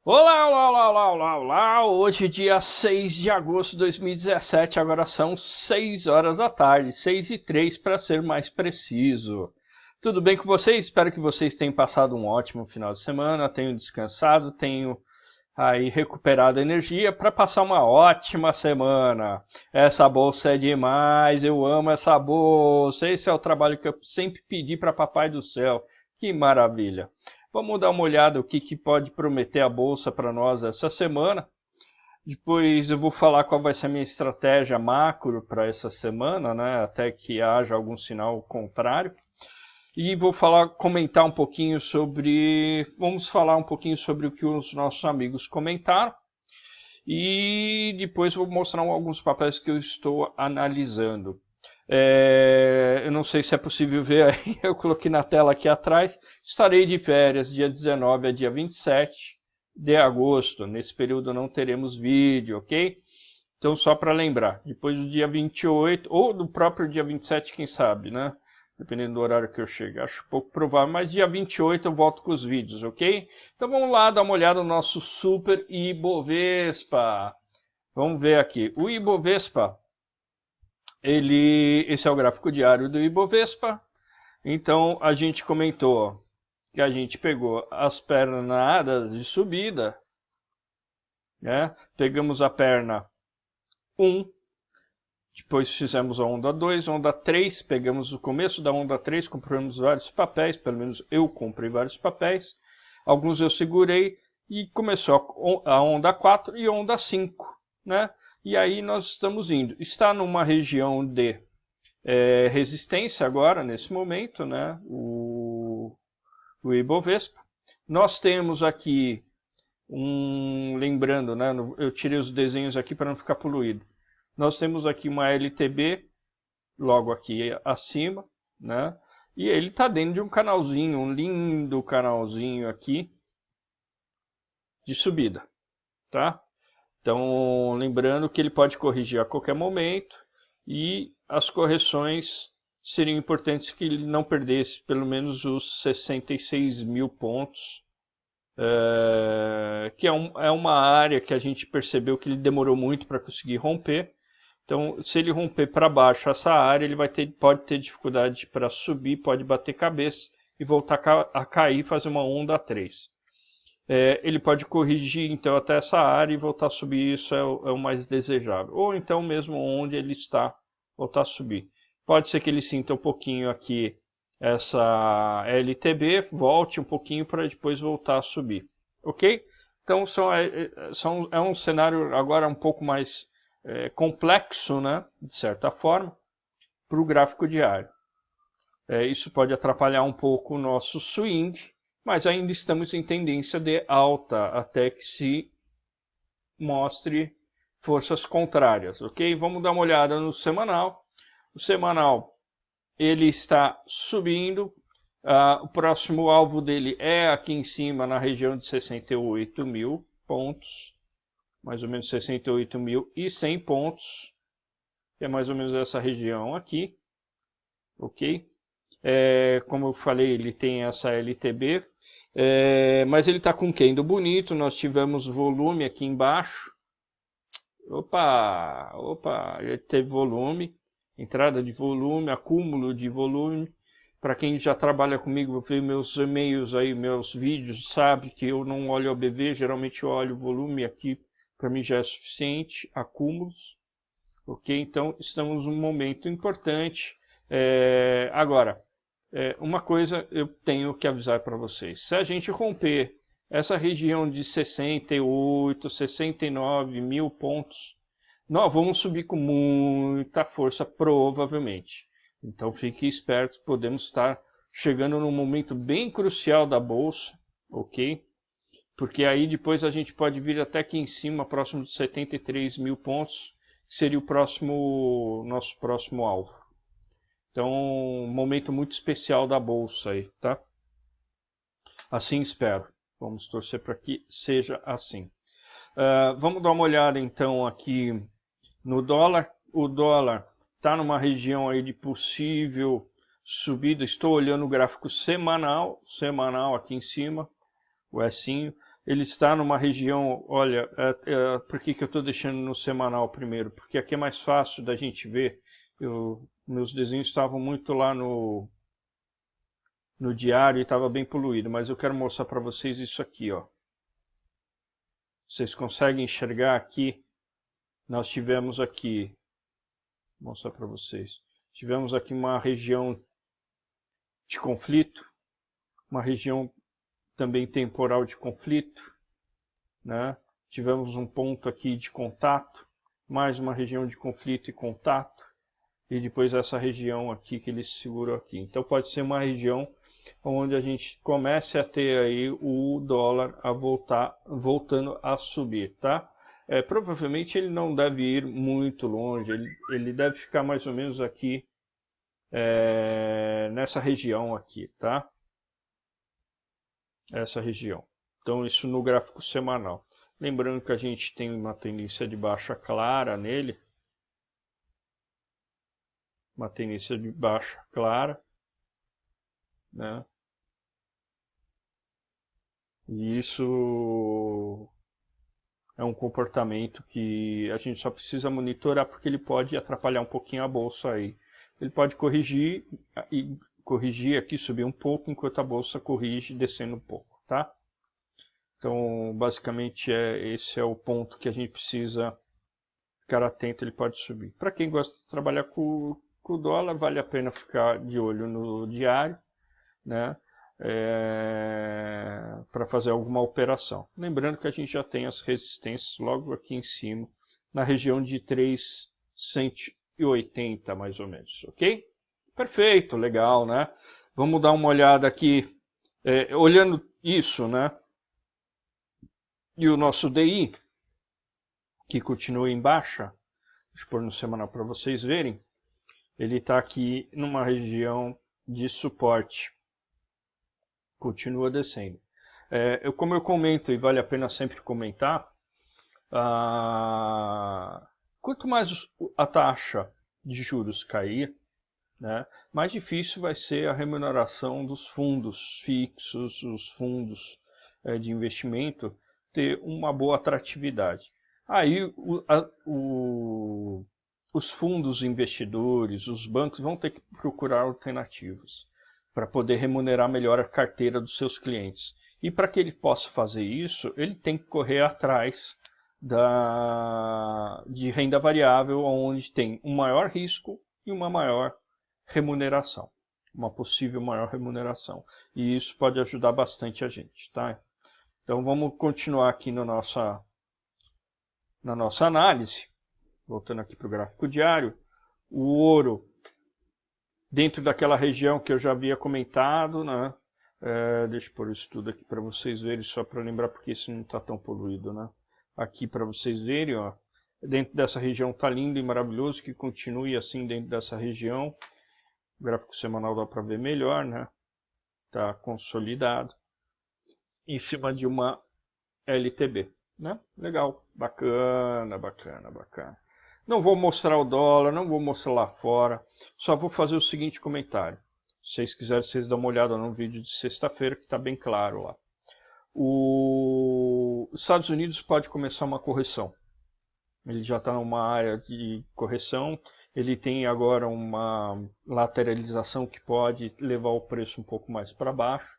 Olá, olá, olá, olá, olá, olá! Hoje, dia 6 de agosto de 2017, agora são 6 horas da tarde, 6h03 para ser mais preciso. Tudo bem com vocês? Espero que vocês tenham passado um ótimo final de semana, tenham descansado, tenham aí recuperado energia para passar uma ótima semana. Essa bolsa é demais, eu amo essa bolsa. Esse é o trabalho que eu sempre pedi para Papai do Céu. Que maravilha! Vamos dar uma olhada o que pode prometer a bolsa para nós essa semana. Depois eu vou falar qual vai ser a minha estratégia macro para essa semana, né? Até que haja algum sinal contrário. E vou comentar um pouquinho sobre. Vamos falar um pouquinho sobre o que os nossos amigos comentaram. E depois vou mostrar alguns papéis que eu estou analisando. Eu não sei se é possível ver aí, eu coloquei na tela aqui atrás. Estarei de férias dia 19 a dia 27 de agosto. Nesse período não teremos vídeo, ok? Então, só para lembrar, depois do dia 28, ou do próprio dia 27, quem sabe, né? Dependendo do horário que eu chego. Acho pouco provável, mas dia 28 eu volto com os vídeos, ok? Então vamos lá dar uma olhada no nosso Super Ibovespa. Vamos ver aqui. O Ibovespa, esse é o gráfico diário do Ibovespa. Então a gente comentou que a gente pegou as pernadas de subida, né? Pegamos a perna 1, depois fizemos a onda 2, onda 3, pegamos o começo da onda 3, compramos vários papéis, pelo menos eu comprei vários papéis. Alguns eu segurei e começou a onda 4 e onda 5, né? E aí nós estamos indo. Está numa região de resistência agora, nesse momento, né? O Ibovespa. Nós temos aqui lembrando, né? Eu tirei os desenhos aqui para não ficar poluído. Nós temos aqui uma LTB, logo aqui acima, né? E ele está dentro de um canalzinho, um lindo canalzinho aqui de subida, tá? Então, lembrando que ele pode corrigir a qualquer momento e as correções seriam importantes que ele não perdesse pelo menos os 66 mil pontos, que é uma área que a gente percebeu que ele demorou muito para conseguir romper. Então, se ele romper para baixo essa área, ele pode ter dificuldade para subir, pode bater cabeça e voltar a cair, fazer uma onda 3. Ele pode corrigir então até essa área e voltar a subir, isso é o mais desejável. Ou então mesmo onde ele está, voltar a subir. Pode ser que ele sinta um pouquinho aqui essa LTB, volte um pouquinho para depois voltar a subir. Ok? Então é um cenário agora um pouco mais complexo, né, de certa forma, para o gráfico diário. Isso pode atrapalhar um pouco o nosso swing, mas ainda estamos em tendência de alta, até que se mostre forças contrárias, ok? Vamos dar uma olhada no semanal. O semanal, ele está subindo. O próximo alvo dele é aqui em cima, na região de 68 mil pontos. Mais ou menos 68.100 pontos. Que é mais ou menos essa região aqui. Ok? Como eu falei, ele tem essa LTB. Mas ele está com candle bonito. Nós tivemos volume aqui embaixo. Opa, ele teve volume, entrada de volume, acúmulo de volume. Para quem já trabalha comigo, vê meus e-mails aí, meus vídeos, sabe que eu não olho o BV, geralmente eu olho o volume aqui, para mim já é suficiente, acúmulos. Ok? Então estamos num momento importante. Agora, uma coisa eu tenho que avisar para vocês. Se a gente romper essa região de 68, 69 mil pontos, nós vamos subir com muita força, provavelmente. Então fiquem espertos, podemos estar chegando num momento bem crucial da bolsa, ok? Porque aí depois a gente pode vir até aqui em cima, próximo de 73 mil pontos, que seria nosso próximo alvo. Então, um momento muito especial da bolsa aí, tá? Assim espero. Vamos torcer para que seja assim. Vamos dar uma olhada então aqui no dólar. O dólar está numa região aí de possível subida. Estou olhando o gráfico semanal aqui em cima, o Sinho. Ele está numa região, olha, por que eu estou deixando no semanal primeiro? Porque aqui é mais fácil da gente ver. Meus desenhos estavam muito lá no diário e estava bem poluído, mas eu quero mostrar para vocês isso aqui, ó. Vocês conseguem enxergar aqui? Nós tivemos aqui, vou mostrar para vocês, tivemos aqui uma região de conflito, uma região também temporal de conflito, né? Tivemos um ponto aqui de contato, mais uma região de conflito e contato, e depois essa região aqui que ele segurou aqui. Então pode ser uma região onde a gente comece a ter aí o dólar voltando a subir, tá? Provavelmente ele não deve ir muito longe, ele deve ficar mais ou menos aqui, nessa região aqui, tá? Essa região. Então isso no gráfico semanal. Lembrando que a gente tem uma tendência de baixa clara nele. Uma tendência de baixa clara, né? E isso é um comportamento que a gente só precisa monitorar porque ele pode atrapalhar um pouquinho a bolsa aí. Ele pode corrigir e corrigir aqui, subir um pouco, enquanto a bolsa corrige descendo um pouco, tá? Então, basicamente, esse é o ponto que a gente precisa ficar atento, ele pode subir. Para quem gosta de trabalhar com o dólar, vale a pena ficar de olho no diário, né? Para fazer alguma operação. Lembrando que a gente já tem as resistências logo aqui em cima, na região de 3,180 mais ou menos, ok? Perfeito, legal, né? Vamos dar uma olhada aqui, olhando isso, né? E o nosso DI, que continua em baixa, deixa eu pôr no semanal para vocês verem, ele está aqui numa região de suporte. Continua descendo. Como eu comento, e vale a pena sempre comentar, quanto mais a taxa de juros cair, né, mais difícil vai ser a remuneração dos fundos fixos, os fundos de investimento, ter uma boa atratividade. Aí os fundos investidores, os bancos vão ter que procurar alternativas para poder remunerar melhor a carteira dos seus clientes. E para que ele possa fazer isso, ele tem que correr atrás de renda variável, onde tem um maior risco e uma maior remuneração, uma possível maior remuneração. E isso pode ajudar bastante a gente, tá? Então vamos continuar aqui na nossa análise, voltando aqui para o gráfico diário. O ouro, dentro daquela região que eu já havia comentado, né? Deixa eu pôr isso tudo aqui para vocês verem, só para lembrar porque isso não está tão poluído, né? Aqui para vocês verem, ó, dentro dessa região está lindo e maravilhoso, que continue assim dentro dessa região. O gráfico semanal dá para ver melhor, né? Está consolidado em cima de uma LTB, né? Legal, bacana, bacana, bacana. Não vou mostrar o dólar, não vou mostrar lá fora, só vou fazer o seguinte comentário. Se vocês quiserem, vocês dão uma olhada no vídeo de sexta-feira, que está bem claro lá. Os Estados Unidos pode começar uma correção. Ele já está numa área de correção, ele tem agora uma lateralização que pode levar o preço um pouco mais para baixo.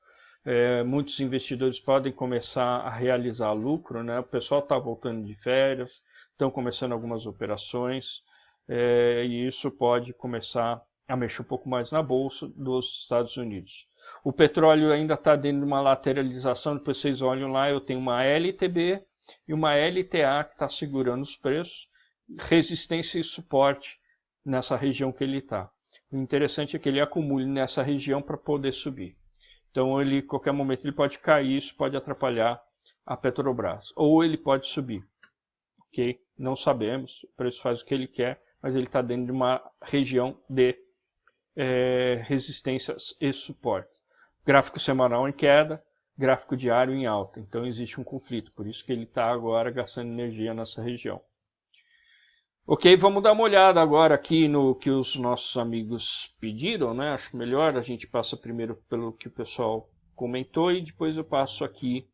Muitos investidores podem começar a realizar lucro, né? O pessoal está voltando de férias, estão começando algumas operações, e isso pode começar a mexer um pouco mais na bolsa dos Estados Unidos. O petróleo ainda está dentro de uma lateralização, depois vocês olham lá, eu tenho uma LTB e uma LTA que está segurando os preços, resistência e suporte nessa região que ele está. O interessante é que ele acumule nessa região para poder subir. Então, a qualquer momento ele pode cair, isso pode atrapalhar a Petrobras. Ou ele pode subir. Ok? Não sabemos, o preço faz o que ele quer, mas ele está dentro de uma região de resistências e suporte. Gráfico semanal em queda, gráfico diário em alta. Então, existe um conflito, por isso que ele está agora gastando energia nessa região. Ok, vamos dar uma olhada agora aqui no que os nossos amigos pediram, né? Acho melhor a gente passa primeiro pelo que o pessoal comentou e depois eu passo aqui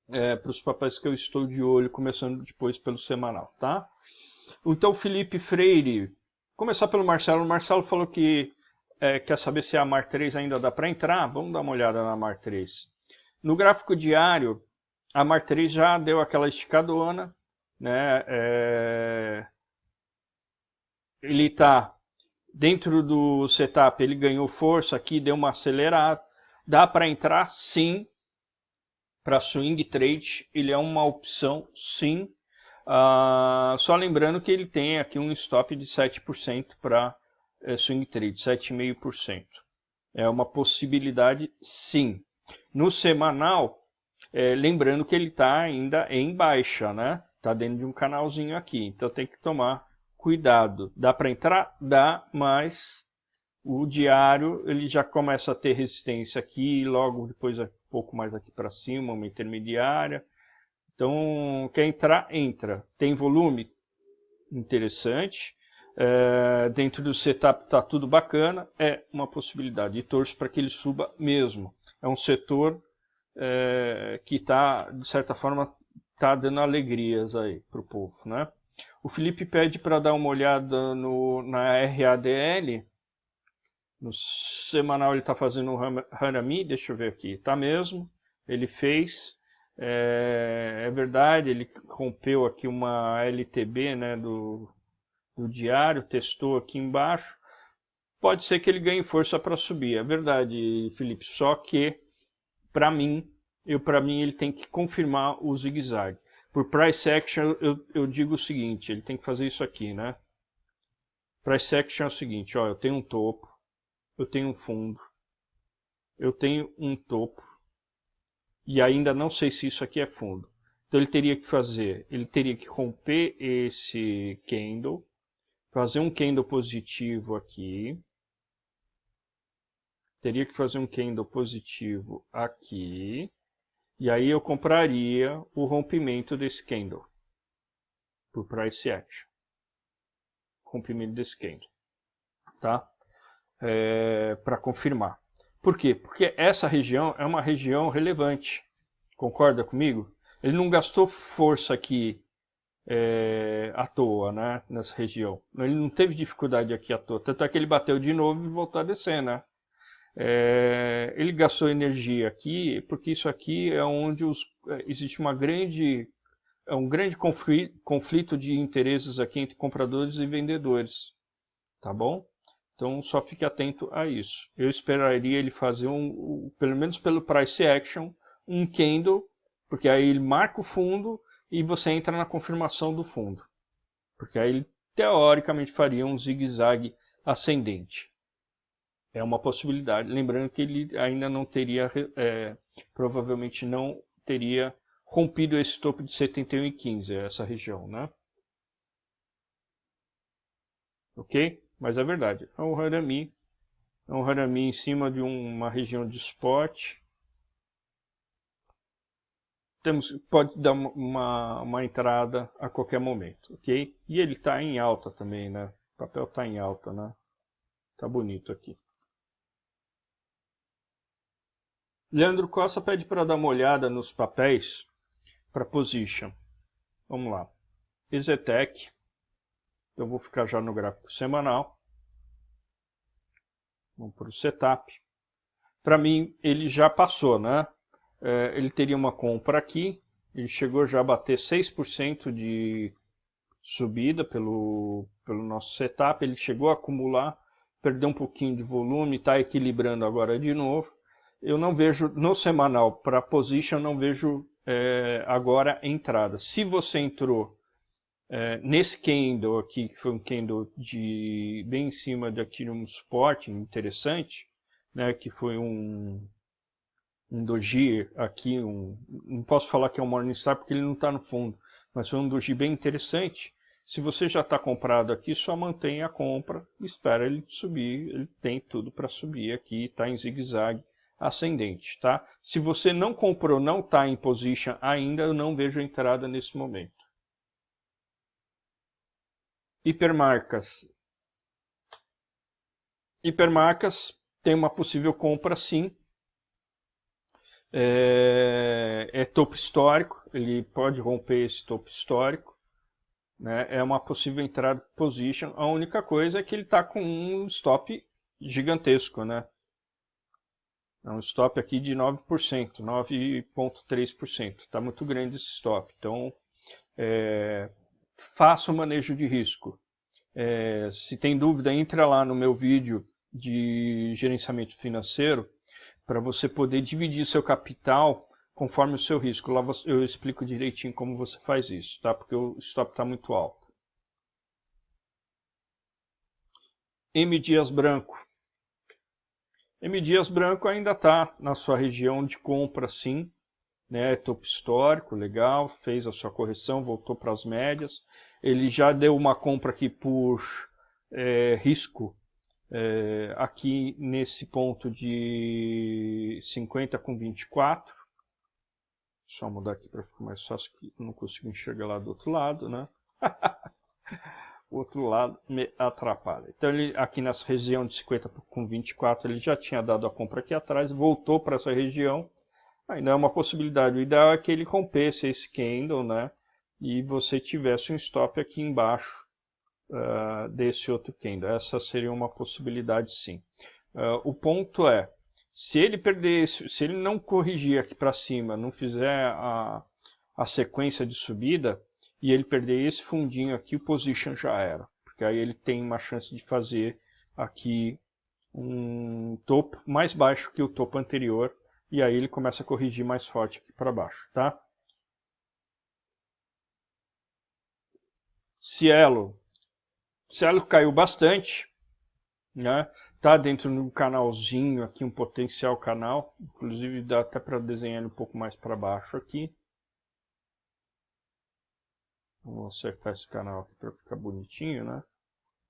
para os papéis que eu estou de olho, começando depois pelo semanal, tá? Então, Felipe Freire, começar pelo Marcelo. O Marcelo falou que quer saber se a MAR 3 ainda dá para entrar. Vamos dar uma olhada na MAR 3. No gráfico diário, a MAR 3 já deu aquela esticadona, né? Ele está dentro do setup, ele ganhou força aqui, deu uma acelerada. Dá para entrar? Sim. Para swing trade, ele é uma opção, sim. Só lembrando que ele tem aqui um stop de 7% para swing trade, 7,5%. É uma possibilidade, sim. No semanal, lembrando que ele está ainda em baixa, né? Está dentro de um canalzinho aqui, então tem que tomar cuidado. Dá para entrar? Dá, mas o diário ele já começa a ter resistência aqui, logo depois um pouco mais aqui para cima, uma intermediária. Então, quer entrar? Entra. Tem volume? Interessante. Dentro do setup está tudo bacana. É uma possibilidade. E torço para que ele suba mesmo. É um setor que está, de certa forma, está dando alegrias aí para o povo, né? O Felipe pede para dar uma olhada na RADL. No semanal ele está fazendo um Harami, deixa eu ver aqui, tá mesmo, ele fez, é verdade, ele rompeu aqui uma LTB, né, do diário, testou aqui embaixo, pode ser que ele ganhe força para subir, é verdade, Felipe, só que, para mim ele tem que confirmar o zigue-zague. Por price action, eu digo o seguinte, ele tem que fazer isso aqui, né, price action é o seguinte, ó, eu tenho um topo, eu tenho um fundo, eu tenho um topo, e ainda não sei se isso aqui é fundo. Então ele teria que romper esse candle, fazer um candle positivo aqui, teria que fazer um candle positivo aqui, e aí eu compraria o rompimento desse candle, por price action, rompimento desse candle, tá? Para confirmar. Por quê? Porque essa região é uma região relevante. Concorda comigo? Ele não gastou força aqui à toa, né? Nessa região. Ele não teve dificuldade aqui à toa. Tanto é que ele bateu de novo e voltou a descer, né? Ele gastou energia aqui porque isso aqui é onde existe um grande conflito de interesses aqui entre compradores e vendedores. Tá bom? Então só fique atento a isso. Eu esperaria ele fazer pelo menos pelo price action, um candle, porque aí ele marca o fundo e você entra na confirmação do fundo. Porque aí ele teoricamente faria um zigue-zague ascendente. É uma possibilidade. Lembrando que ele ainda não teria, provavelmente não teria rompido esse topo de 71,15, essa região, né? Ok? Mas é verdade. É um Harami em cima de uma região de spot. Pode dar uma entrada a qualquer momento, ok? E ele está em alta também, né? O papel está em alta, né? Tá bonito aqui. Leandro Costa pede para dar uma olhada nos papéis para position. Vamos lá. Exetec. Eu vou ficar já no gráfico semanal. Vamos para o setup. Para mim, ele já passou, né? Ele teria uma compra aqui. Ele chegou já a bater 6% de subida pelo nosso setup. Ele chegou a acumular, perdeu um pouquinho de volume, está equilibrando agora de novo. Eu não vejo, no semanal, para position, não vejo agora entrada. Se você entrou nesse candle aqui, que foi um candle bem em cima de aqui um suporte interessante, né, que foi um doji aqui, não posso falar que é um Morningstar porque ele não está no fundo, mas foi um doji bem interessante. Se você já está comprado aqui, só mantenha a compra, espera ele subir, ele tem tudo para subir aqui, está em zigue-zague ascendente, tá? Se você não comprou, não está em position ainda, eu não vejo entrada nesse momento. Hipermarcas. Hipermarcas tem uma possível compra, sim. É topo histórico, ele pode romper esse topo histórico, né? É uma possível entrada position. A única coisa é que ele está com um stop gigantesco, né? É um stop aqui de 9%, 9,3%. Está muito grande esse stop. Então, faça o manejo de risco. Se tem dúvida, entra lá no meu vídeo de gerenciamento financeiro para você poder dividir seu capital conforme o seu risco. Lá eu explico direitinho como você faz isso, tá? Porque o stop está muito alto. M. Dias Branco. M. Dias Branco ainda está na sua região de compra, sim, né? Topo histórico, legal, fez a sua correção, voltou para as médias. Ele já deu uma compra aqui por risco, aqui nesse ponto de 50 com 24. Só mudar aqui para ficar mais fácil, que eu não consigo enxergar lá do outro lado, né? O outro lado me atrapalha. Então ele aqui nessa região de 50 com 24, ele já tinha dado a compra aqui atrás, voltou para essa região. Ainda é uma possibilidade. O ideal é que ele rompesse esse candle, né? E você tivesse um stop aqui embaixo desse outro candle. Essa seria uma possibilidade, sim. O ponto é, se ele perder, se ele não corrigir aqui para cima, não fizer a sequência de subida, e ele perder esse fundinho aqui, o position já era. Porque aí ele tem uma chance de fazer aqui um topo mais baixo que o topo anterior, e aí ele começa a corrigir mais forte aqui para baixo, tá? Cielo caiu bastante, né? Tá dentro do canalzinho aqui, um potencial canal, inclusive dá até para desenhar ele um pouco mais para baixo aqui. Vamos acertar esse canal aqui para ficar bonitinho, né?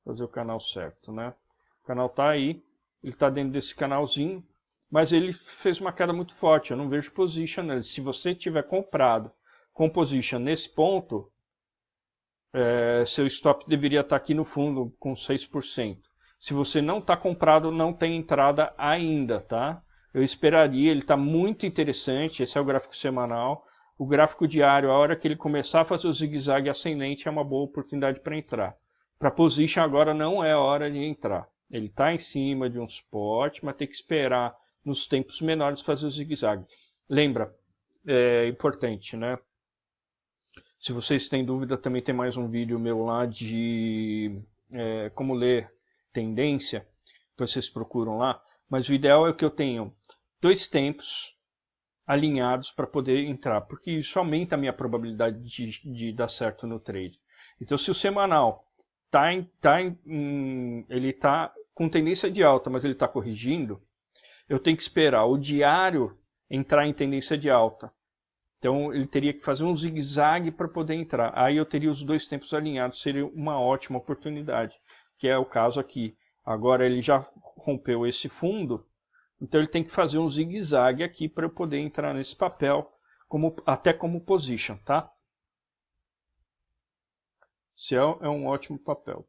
Fazer o canal certo, né? O canal tá aí, ele tá dentro desse canalzinho, mas ele fez uma queda muito forte, eu não vejo position nele. Se você tiver comprado com position nesse ponto, seu stop deveria estar aqui no fundo com 6%. Se você não está comprado, não tem entrada ainda, tá? Eu esperaria, ele está muito interessante, esse é o gráfico semanal. O gráfico diário, a hora que ele começar a fazer o zigue-zague ascendente, é uma boa oportunidade para entrar. Para position agora não é a hora de entrar. Ele está em cima de um suporte, mas tem que esperar nos tempos menores fazer o zigue-zague. Lembra, é importante, né? Se vocês têm dúvida, também tem mais um vídeo meu lá de como ler tendência, vocês procuram lá. Mas o ideal é que eu tenha 2 tempos alinhados para poder entrar, porque isso aumenta a minha probabilidade de dar certo no trade. Então, se o semanal ele está com tendência de alta, mas ele está corrigindo, eu tenho que esperar o diário entrar em tendência de alta. Então ele teria que fazer um zigue-zague para poder entrar. Aí eu teria os 2 tempos alinhados, seria uma ótima oportunidade, que é o caso aqui. Agora ele já rompeu esse fundo, então ele tem que fazer um zigue-zague aqui para eu poder entrar nesse papel, até como position, tá? Esse é um ótimo papel.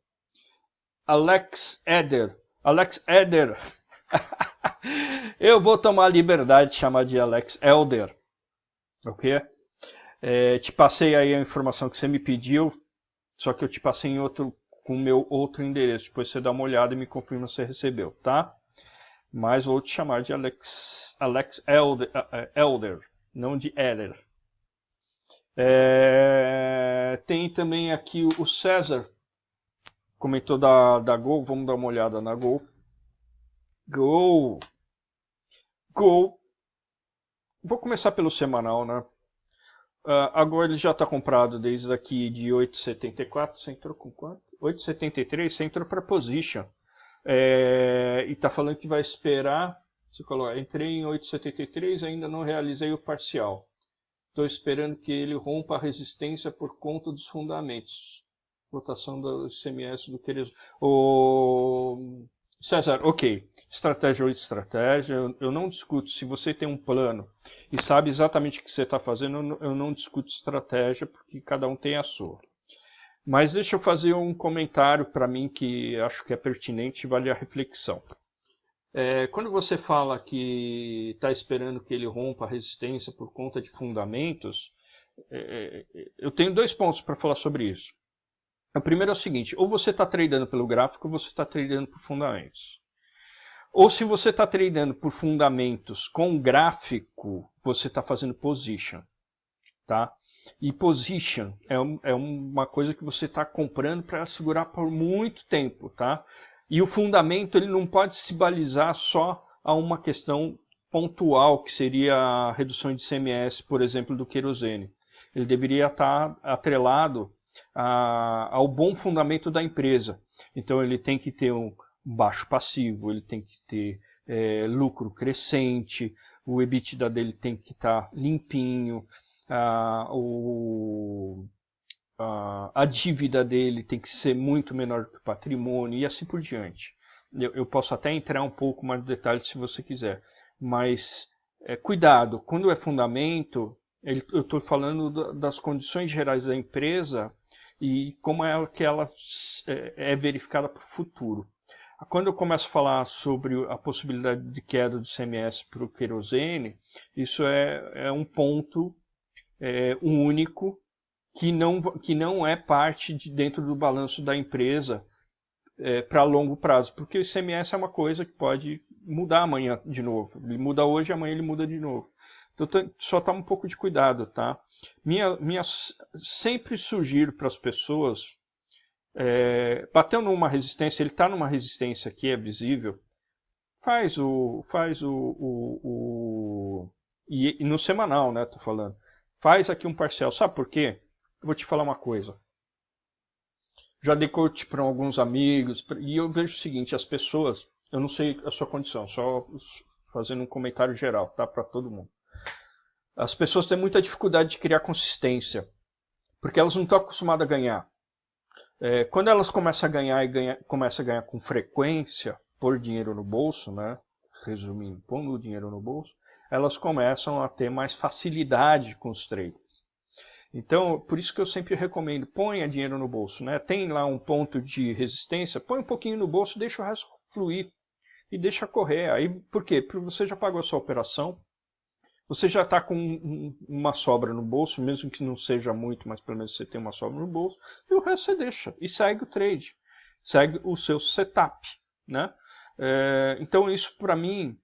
Alex Eder. Eu vou tomar a liberdade de chamar de Alex Elder. Ok? Te passei aí a informação que você me pediu, só que eu te passei com o meu outro endereço. Depois você dá uma olhada e me confirma se você recebeu, tá? Mas vou te chamar de Alex Elder, não de Eder. Tem também aqui o César, comentou da Gol, vamos dar uma olhada na Gol. Gol. Vou começar pelo semanal, né? Agora ele já está comprado desde aqui de 8,74. Você entrou com quanto? 8,73. Você entrou para position. E está falando que vai esperar. Você coloca, entrei em 8,73, ainda não realizei o parcial. Estou esperando que ele rompa a resistência por conta dos fundamentos. Rotação do ICMS do querido. César, ok. Estratégia ou estratégia, eu não discuto. Se você tem um plano e sabe exatamente o que você está fazendo, eu não discuto estratégia, porque cada um tem a sua. Mas deixa eu fazer um comentário para mim que acho que é pertinente e vale a reflexão. Quando você fala que está esperando que ele rompa a resistência por conta de fundamentos, eu tenho dois pontos para falar sobre isso. O primeiro é o seguinte, ou você está tradando pelo gráfico ou você está tradando por fundamentos. Ou se você está tradando por fundamentos com gráfico, você está fazendo position. Tá? E position é uma coisa que você está comprando para segurar por muito tempo. Tá? E o fundamento ele não pode se balizar só a uma questão pontual, que seria a redução de ICMS, por exemplo, do querosene. Ele deveria estar atrelado ao bom fundamento da empresa. Então ele tem que ter um baixo passivo, ele tem que ter lucro crescente, o EBITDA dele tem que estar limpinho, a dívida dele tem que ser muito menor que o patrimônio e assim por diante. Eu posso até entrar um pouco mais no detalhe se você quiser, mas cuidado, quando é fundamento, eu estou falando das condições gerais da empresa e como é que ela é verificada para o futuro. Quando eu começo a falar sobre a possibilidade de queda do ICMS para o querosene, isso é um ponto único que não é parte de dentro do balanço da empresa para longo prazo, porque o ICMS é uma coisa que pode mudar amanhã de novo. Ele muda hoje, amanhã ele muda de novo. Então só toma um pouco de cuidado, tá? Sempre sugiro para as pessoas, bateu numa resistência, ele está numa resistência aqui, é visível, e no semanal, né, tô falando, faz aqui um parcial. Sabe por quê? Eu vou te falar uma coisa. Já dei coach para alguns amigos e eu vejo o seguinte, as pessoas, eu não sei a sua condição, só fazendo um comentário geral, tá, para todo mundo. As pessoas têm muita dificuldade de criar consistência, porque elas não estão acostumadas a ganhar. Quando elas começam a ganhar começam a ganhar com frequência, pôr dinheiro no bolso, né? Resumindo, pondo o dinheiro no bolso, elas começam a ter mais facilidade com os trades. Então, por isso que eu sempre recomendo, ponha dinheiro no bolso, né? Tem lá um ponto de resistência, põe um pouquinho no bolso, deixa o resto fluir e deixa correr. Aí, por quê? Porque você já pagou a sua operação, você já está com uma sobra no bolso, mesmo que não seja muito, mas pelo menos você tem uma sobra no bolso, e o resto você deixa e segue o trade, segue o seu setup, né? Então isso para mim,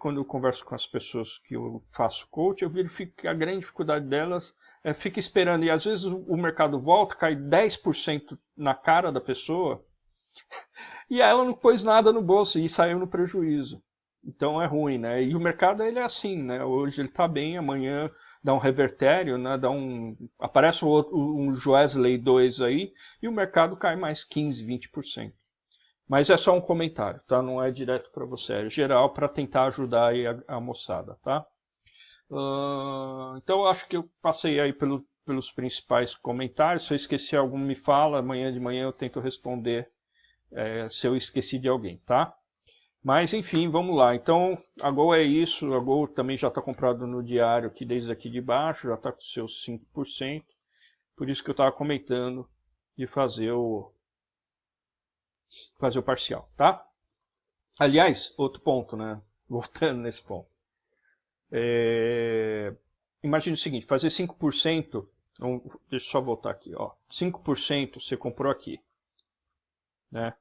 quando eu converso com as pessoas que eu faço coach, eu verifico que a grande dificuldade delas fica esperando, e às vezes o mercado volta, cai 10% na cara da pessoa, e ela não pôs nada no bolso e saiu no prejuízo. Então é ruim, né? E o mercado ele é assim, né? Hoje ele está bem, amanhã dá um revertério, né? Aparece um Joesley 2 aí, e o mercado cai mais 15, 20%. Mas é só um comentário, tá? Não é direto para você, é geral para tentar ajudar aí a moçada, tá? Então eu acho que eu passei aí pelos principais comentários. Se eu esqueci algum, me fala. Amanhã de manhã eu tento responder se eu esqueci de alguém, tá? Mas enfim, vamos lá. Então a Gol é isso. A Gol também já está comprado no diário aqui desde aqui de baixo, já está com seus 5%. Por isso que eu estava comentando de fazer o parcial, tá? Aliás, outro ponto, né? Voltando nesse ponto. Imagine o seguinte, fazer 5%, deixa eu só voltar aqui, ó, 5% você comprou aqui, né?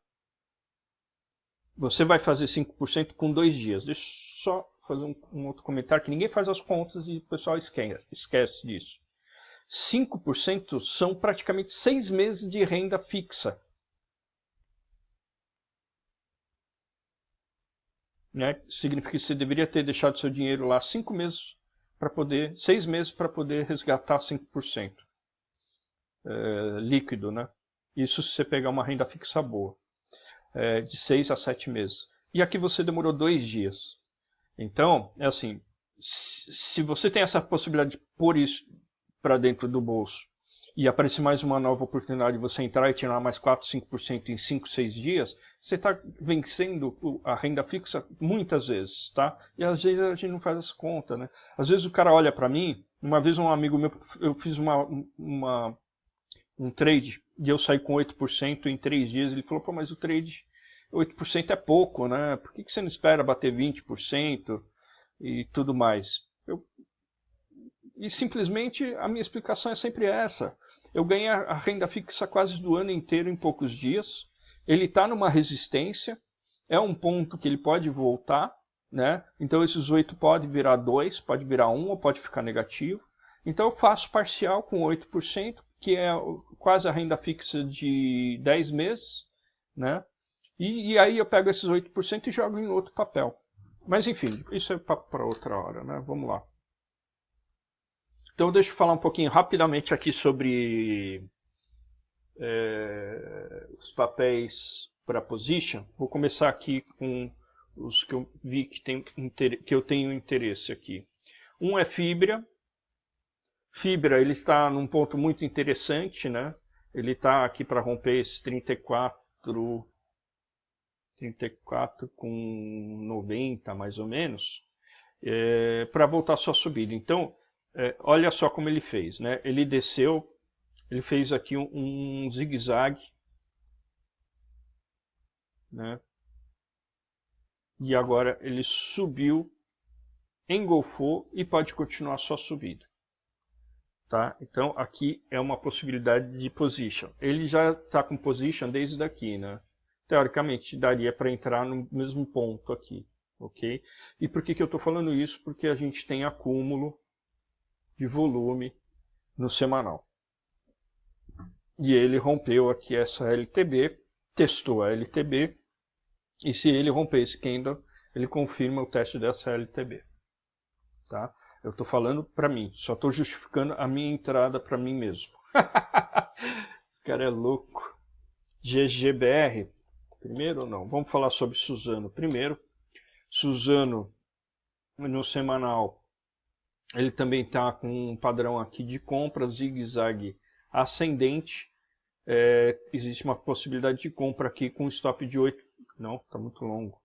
Você vai fazer 5% com 2 dias. Deixa eu só fazer um outro comentário, que ninguém faz as contas e o pessoal esquece disso. 5% são praticamente 6 meses de renda fixa. Né? Significa que você deveria ter deixado seu dinheiro lá 6 meses para poder resgatar 5% líquido, né? Isso se você pegar uma renda fixa boa, de 6 a 7 meses. E aqui você demorou 2 dias. Então, é assim, se você tem essa possibilidade de pôr isso para dentro do bolso e aparecer mais uma nova oportunidade de você entrar e tirar mais 4, 5% em 5, 6 dias, você está vencendo a renda fixa muitas vezes, tá? E às vezes a gente não faz essa conta, né? Às vezes o cara olha para mim, uma vez um amigo meu, eu fiz um trade e eu saí com 8% em 3 dias, ele falou, pô, mas o trade 8% é pouco, né? Por que você não espera bater 20% e tudo mais? E simplesmente a minha explicação é sempre essa. Eu ganhei a renda fixa quase do ano inteiro em poucos dias. Ele está numa resistência, é um ponto que ele pode voltar, né? Então esses 8 pode virar 2, pode virar 1 ou pode ficar negativo. Então eu faço parcial com 8%, que é quase a renda fixa de 10 meses, né? E aí eu pego esses 8% e jogo em outro papel. Mas enfim, isso é para outra hora, né? Vamos lá. Então deixa eu falar um pouquinho rapidamente aqui sobre os papéis para position. Vou começar aqui com os que eu vi que eu tenho interesse aqui. Um é Fibra. Fibra, ele está num ponto muito interessante, né? Ele está aqui para romper esse 34 com 90 mais ou menos, para voltar sua subida. Então, olha só como ele fez, né? Ele desceu, ele fez aqui um zigue-zague, né? E agora ele subiu, engolfou e pode continuar sua subida. Tá? Então aqui é uma possibilidade de position. Ele já está com position desde daqui, né? Teoricamente daria para entrar no mesmo ponto aqui, ok? E por que eu estou falando isso? Porque a gente tem acúmulo de volume no semanal. E ele rompeu aqui essa LTB, testou a LTB, e se ele romper esse candle, ele confirma o teste dessa LTB. Tá? Eu estou falando para mim, só estou justificando a minha entrada para mim mesmo. O cara é louco. GGBR, primeiro ou não? Vamos falar sobre Suzano primeiro. Suzano, no semanal, ele também está com um padrão aqui de compra, zigue-zague ascendente. Existe uma possibilidade de compra aqui com stop de 8. Não, está muito longo.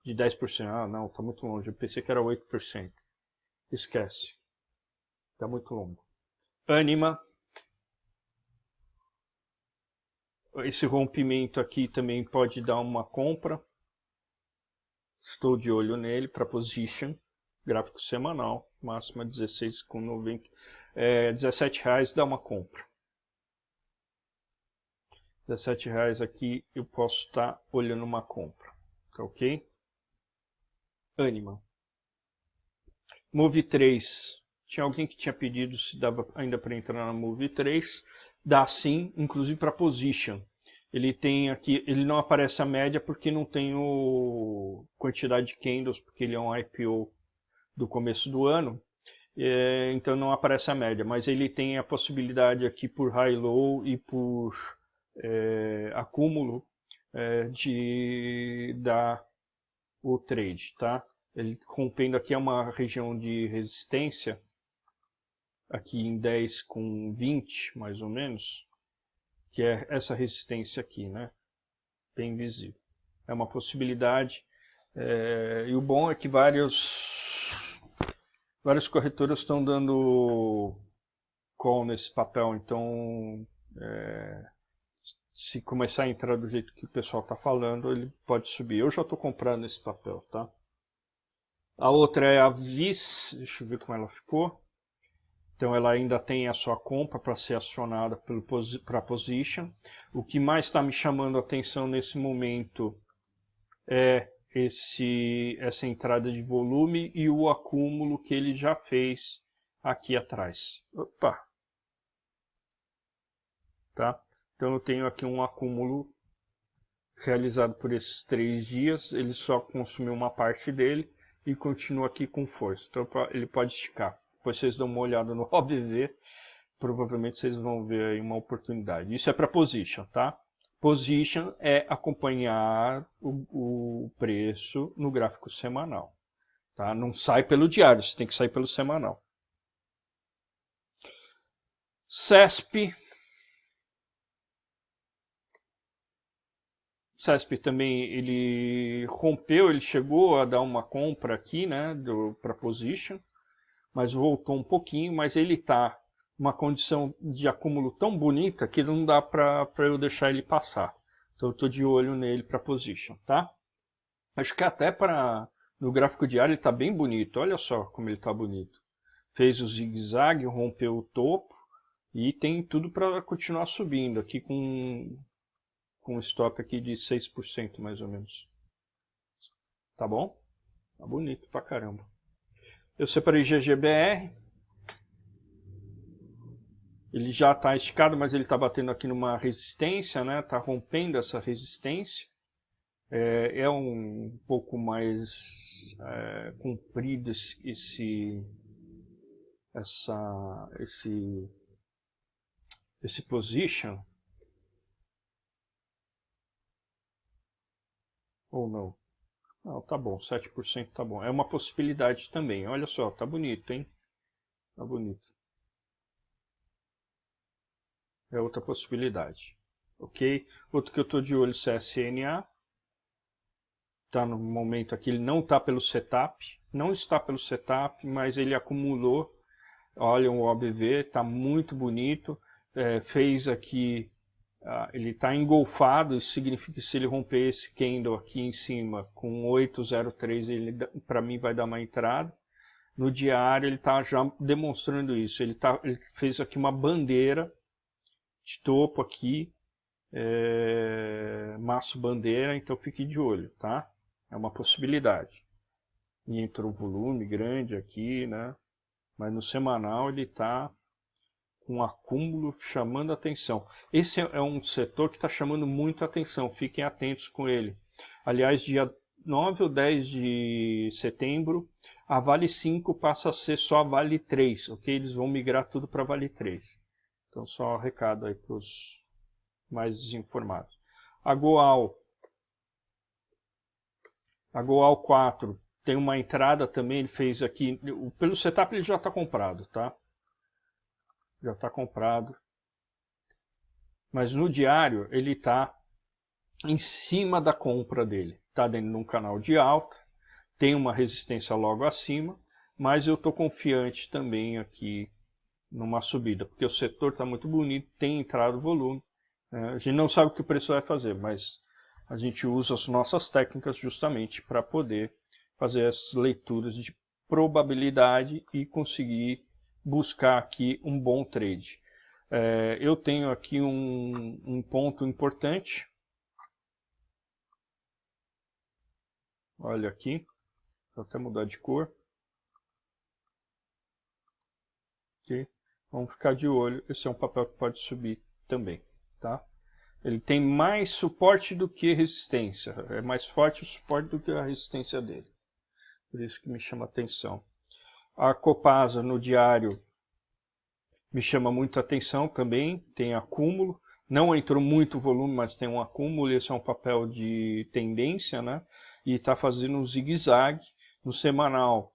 De 10%. Ah, não, está muito longe. Eu pensei que era 8%. Esquece. Está muito longo. Anima. Esse rompimento aqui também pode dar uma compra. Estou de olho nele para position. Gráfico semanal. Máxima 16,90. R$17 dá uma compra. R$17 aqui eu posso estar olhando uma compra. Tá ok? Anima. Move 3. Tinha alguém que tinha pedido se dava ainda para entrar na Move 3. Dá sim, inclusive para position. Ele tem aqui, ele não aparece a média porque não tem o quantidade de candles, porque ele é um IPO do começo do ano. Então não aparece a média, mas ele tem a possibilidade aqui por high-low e por acúmulo de dar o trade, tá? Ele rompendo aqui é uma região de resistência, aqui em 10 com 20, mais ou menos, que é essa resistência aqui, né? Bem visível. É uma possibilidade, e o bom é que várias corretoras estão dando call nesse papel, então se começar a entrar do jeito que o pessoal está falando, ele pode subir. Eu já estou comprando esse papel, tá? A outra é a VIS, deixa eu ver como ela ficou. Então ela ainda tem a sua compra para ser acionada para position. O que mais está me chamando a atenção nesse momento é essa entrada de volume e o acúmulo que ele já fez aqui atrás. Opa! Tá? Então eu tenho aqui um acúmulo realizado por esses 3 dias. Ele só consumiu uma parte dele e continua aqui com força. Então ele pode esticar. Depois vocês dão uma olhada no OBV. Provavelmente vocês vão ver aí uma oportunidade. Isso é para position, tá? Position é acompanhar o preço no gráfico semanal. Tá? Não sai pelo diário, você tem que sair pelo semanal. CESP. CESP também ele rompeu, ele chegou a dar uma compra aqui, né, para position, mas voltou um pouquinho, mas ele está uma condição de acúmulo tão bonita que não dá para eu deixar ele passar. Então eu estou de olho nele para position, tá? Acho que até no gráfico diário ele está bem bonito. Olha só como ele está bonito. Fez o zigue-zague, rompeu o topo e tem tudo para continuar subindo aqui com um stop aqui de 6% mais ou menos. Tá bom? Tá bonito pra caramba. Eu separei GGBR. Ele já está esticado, mas ele está batendo aqui numa resistência, né? Está rompendo essa resistência. É um pouco mais comprido esse position. Ou não? Não, tá bom, 7% tá bom. É uma possibilidade também. Olha só, tá bonito, hein? Tá bonito. É outra possibilidade. Ok? Outro que eu estou de olho, CSNA. Está no momento aqui, ele não está pelo setup. Não está pelo setup, mas ele acumulou. Olha o OBV, está muito bonito. Fez aqui, ele está engolfado. Isso significa que se ele romper esse candle aqui em cima com 803, ele para mim vai dar uma entrada. No diário ele está já demonstrando isso. Ele fez aqui uma bandeira de topo aqui, maço bandeira, então fique de olho, tá? É uma possibilidade. E entrou um volume grande aqui, né? Mas no semanal ele está com um acúmulo chamando atenção. Esse é um setor que está chamando muito atenção, fiquem atentos com ele. Aliás, dia 9 ou 10 de setembro, a Vale 5 passa a ser só a Vale 3, ok? Eles vão migrar tudo para a Vale 3. Então só um recado aí para os mais desinformados. A Goal 4 tem uma entrada também, ele fez aqui, pelo setup ele já está comprado, tá? Já está comprado. Mas no diário ele está em cima da compra dele. Está dentro de um canal de alta, tem uma resistência logo acima, mas eu estou confiante também aqui numa subida, porque o setor está muito bonito, tem entrado volume. A gente não sabe o que o preço vai fazer, mas a gente usa as nossas técnicas justamente para poder fazer as leituras de probabilidade e conseguir buscar aqui um bom trade. Eu tenho aqui um ponto importante. Olha aqui, vou até mudar de cor. Okay. Vamos ficar de olho, esse é um papel que pode subir também, tá? Ele tem mais suporte do que resistência, é mais forte o suporte do que a resistência dele. Por isso que me chama a atenção. A Copasa no diário me chama muito a atenção também, tem acúmulo. Não entrou muito volume, mas tem um acúmulo, esse é um papel de tendência, né? E está fazendo um zigue-zague. No semanal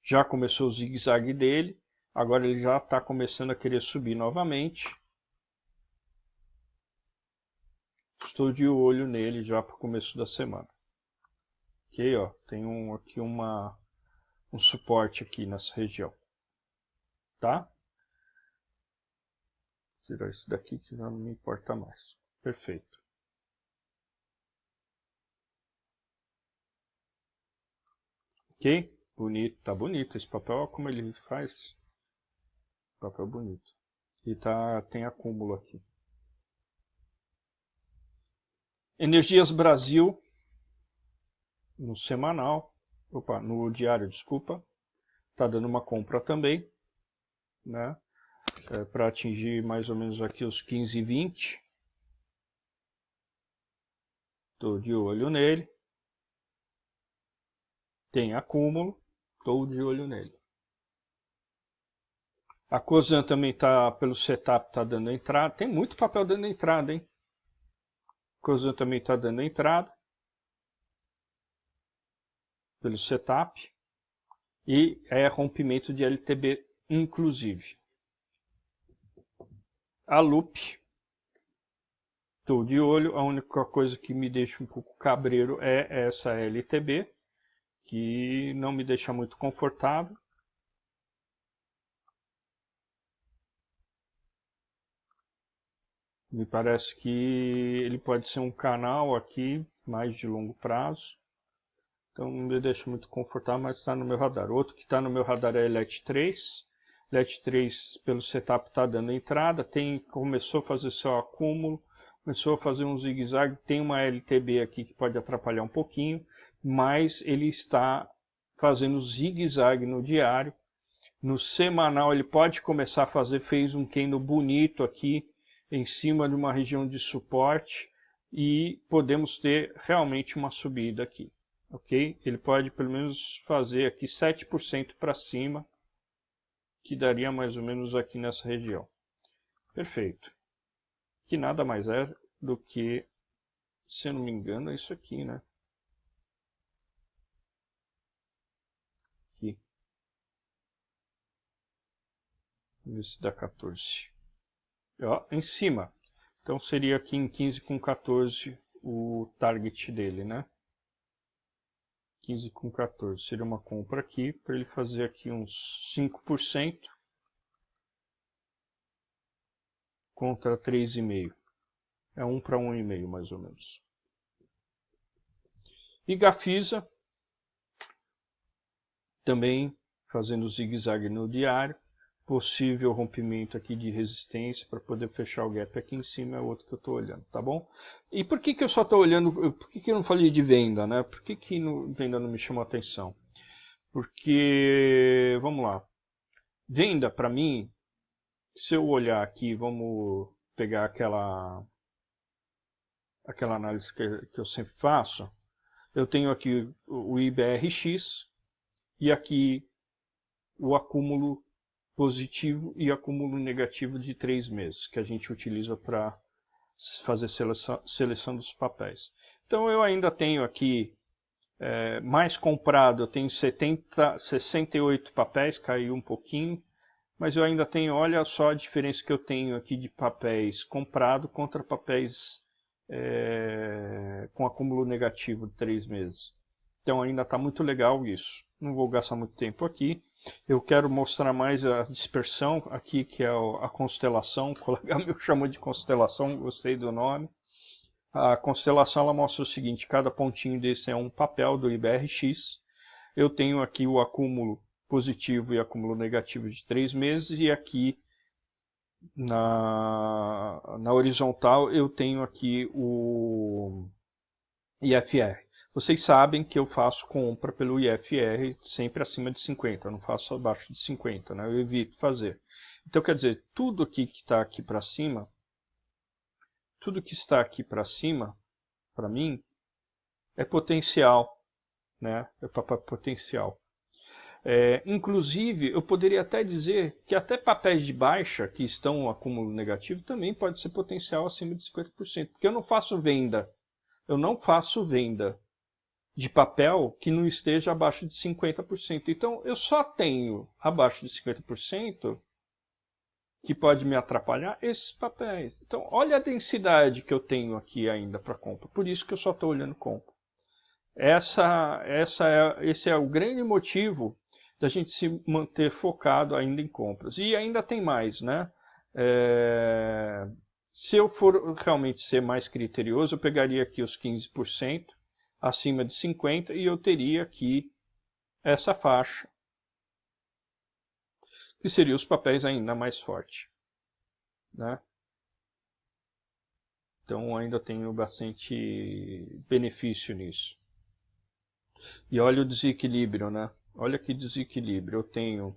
já começou o zigue-zague dele, agora ele já está começando a querer subir novamente. Estou de olho nele já para o começo da semana. Ok, ó, tem aqui um suporte aqui nessa região. Tá? Vou tirar isso daqui que já não me importa mais. Perfeito. Ok? Bonito, tá bonito. Esse papel, olha como ele faz. Papel bonito. E tem acúmulo aqui. Energias Brasil, no semanal, no diário, desculpa, tá dando uma compra também, né? Para atingir mais ou menos aqui os 15,20. Estou de olho nele. Tem acúmulo, estou de olho nele. A Cosan também está, pelo setup, está dando entrada. Tem muito papel dando entrada, hein? A Cosan também está dando entrada. Pelo setup. E é rompimento de LTB, inclusive. A Loop, estou de olho. A única coisa que me deixa um pouco cabreiro é essa LTB, que não me deixa muito confortável. Me parece que ele pode ser um canal aqui, mais de longo prazo. Então não me deixa muito confortável, mas está no meu radar. Outro que está no meu radar é LET3. LET3 pelo setup está dando entrada, começou a fazer seu acúmulo, começou a fazer um zigue-zague, tem uma LTB aqui que pode atrapalhar um pouquinho, mas ele está fazendo zigue-zague no diário. No semanal ele pode começar a fazer, fez um candle bonito aqui, em cima de uma região de suporte, e podemos ter realmente uma subida aqui. Ok? Ele pode pelo menos fazer aqui 7% para cima, que daria mais ou menos aqui nessa região. Perfeito. Que nada mais é do que, se eu não me engano, é isso aqui, né? Aqui. Vamos ver se dá 14. Ó, em cima. Então seria aqui em 15 com 14 o target dele, né? 15 com 14. Seria uma compra aqui para ele fazer aqui uns 5% contra 3,5. É 1 para 1,5 mais ou menos. E Gafisa também fazendo zigue-zague no diário. Possível rompimento aqui de resistência para poder fechar o gap aqui em cima é outro que eu estou olhando, tá bom? E por que eu só estou olhando, por que eu não falei de venda, né? Por que venda não me chamou a atenção? Porque, vamos lá, venda para mim, se eu olhar aqui, vamos pegar aquela análise que eu sempre faço, eu tenho aqui o IBRX e aqui o acúmulo positivo e acúmulo negativo de 3 meses, que a gente utiliza para fazer seleção dos papéis. Então eu ainda tenho aqui, mais comprado, eu tenho 68 papéis, caiu um pouquinho, mas eu ainda tenho, olha só a diferença que eu tenho aqui de papéis comprado contra papéis com acúmulo negativo de 3 meses. Então ainda está muito legal isso. Não vou gastar muito tempo aqui. Eu quero mostrar mais a dispersão aqui, que é a constelação. O colega meu chamou de constelação, gostei do nome. A constelação ela mostra o seguinte: cada pontinho desse é um papel do IBRX. Eu tenho aqui o acúmulo positivo e acúmulo negativo de 3 meses, e aqui na horizontal eu tenho aqui o IFR. Vocês sabem que eu faço compra pelo IFR sempre acima de 50, eu não faço abaixo de 50, né? Eu evito fazer. Então, quer dizer, tudo aqui que está aqui para cima, tudo que está aqui para cima, para mim, é potencial, né? É potencial. Inclusive, eu poderia até dizer que até papéis de baixa, que estão no acúmulo negativo, também pode ser potencial acima de 50%, porque eu não faço venda. Eu não faço venda de papel que não esteja abaixo de 50%. Então, eu só tenho abaixo de 50% que pode me atrapalhar esses papéis. Então, olha a densidade que eu tenho aqui ainda para compra. Por isso que eu só estou olhando compra. Esse é o grande motivo da gente se manter focado ainda em compras. E ainda tem mais, né? Se eu for realmente ser mais criterioso, eu pegaria aqui os 15%, acima de 50%, e eu teria aqui essa faixa, que seria os papéis ainda mais fortes, né? Então ainda tenho bastante benefício nisso. E olha o desequilíbrio, né? Olha que desequilíbrio. Eu tenho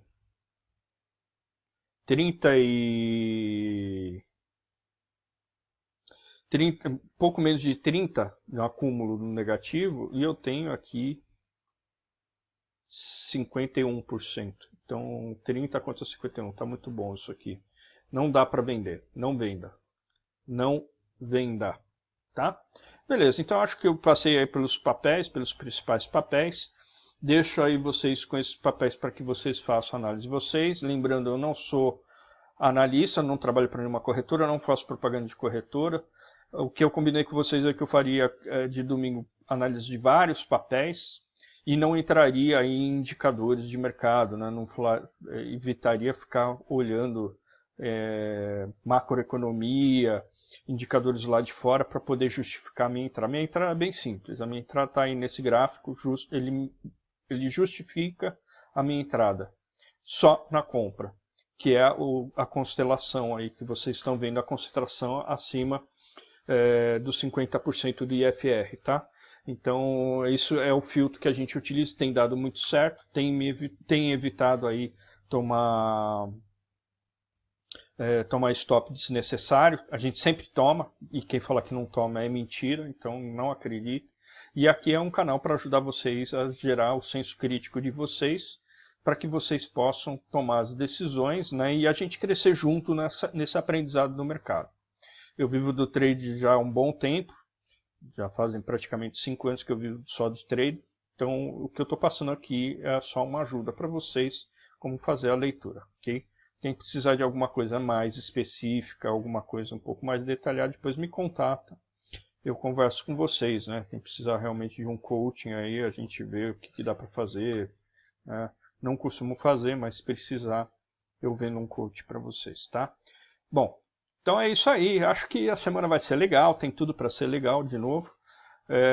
pouco menos de 30 no acúmulo no negativo, e eu tenho aqui 51%. Então 30 contra 51, tá muito bom isso aqui. Não dá para vender, não venda. Não venda, tá? Beleza, então acho que eu passei aí pelos papéis, pelos principais papéis. Deixo aí vocês com esses papéis para que vocês façam a análise de vocês. Lembrando, eu não sou analista, não trabalho para nenhuma corretora, não faço propaganda de corretora. O que eu combinei com vocês é que eu faria de domingo análise de vários papéis e não entraria em indicadores de mercado, né? Não evitaria ficar olhando macroeconomia indicadores lá de fora para poder justificar a minha entrada. Minha entrada é bem simples, a minha entrada está aí nesse gráfico, ele justifica a minha entrada só na compra, que é a constelação aí que vocês estão vendo, a concentração acima dos 50% do IFR, tá? Então, isso é o filtro que a gente utiliza, tem dado muito certo, tem evitado aí tomar stop desnecessário. A gente sempre toma, e quem fala que não toma é mentira, então não acredite. E aqui é um canal para ajudar vocês a gerar o senso crítico de vocês, para que vocês possam tomar as decisões, né, e a gente crescer junto nesse aprendizado do mercado. Eu vivo do trade já há um bom tempo, já fazem praticamente 5 anos que eu vivo só de trade, então o que eu estou passando aqui é só uma ajuda para vocês, como fazer a leitura, ok? Quem precisar de alguma coisa mais específica, alguma coisa um pouco mais detalhada, depois me contata. Eu converso com vocês, né? Quem precisar realmente de um coaching aí, a gente vê o que dá para fazer, né? Não costumo fazer, mas se precisar, eu vendo um coach para vocês, tá? Bom, então é isso aí. Acho que a semana vai ser legal, tem tudo para ser legal de novo.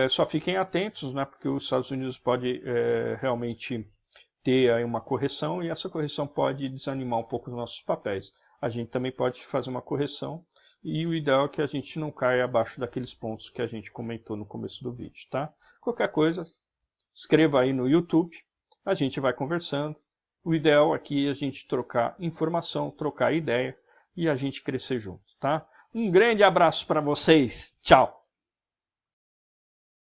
Só fiquem atentos, né? Porque os Estados Unidos pode realmente ter aí uma correção e essa correção pode desanimar um pouco os nossos papéis. A gente também pode fazer uma correção e o ideal é que a gente não caia abaixo daqueles pontos que a gente comentou no começo do vídeo, tá? Qualquer coisa, escreva aí no YouTube, a gente vai conversando. O ideal aqui é a gente trocar informação, trocar ideia e a gente crescer junto, tá? Um grande abraço para vocês, tchau!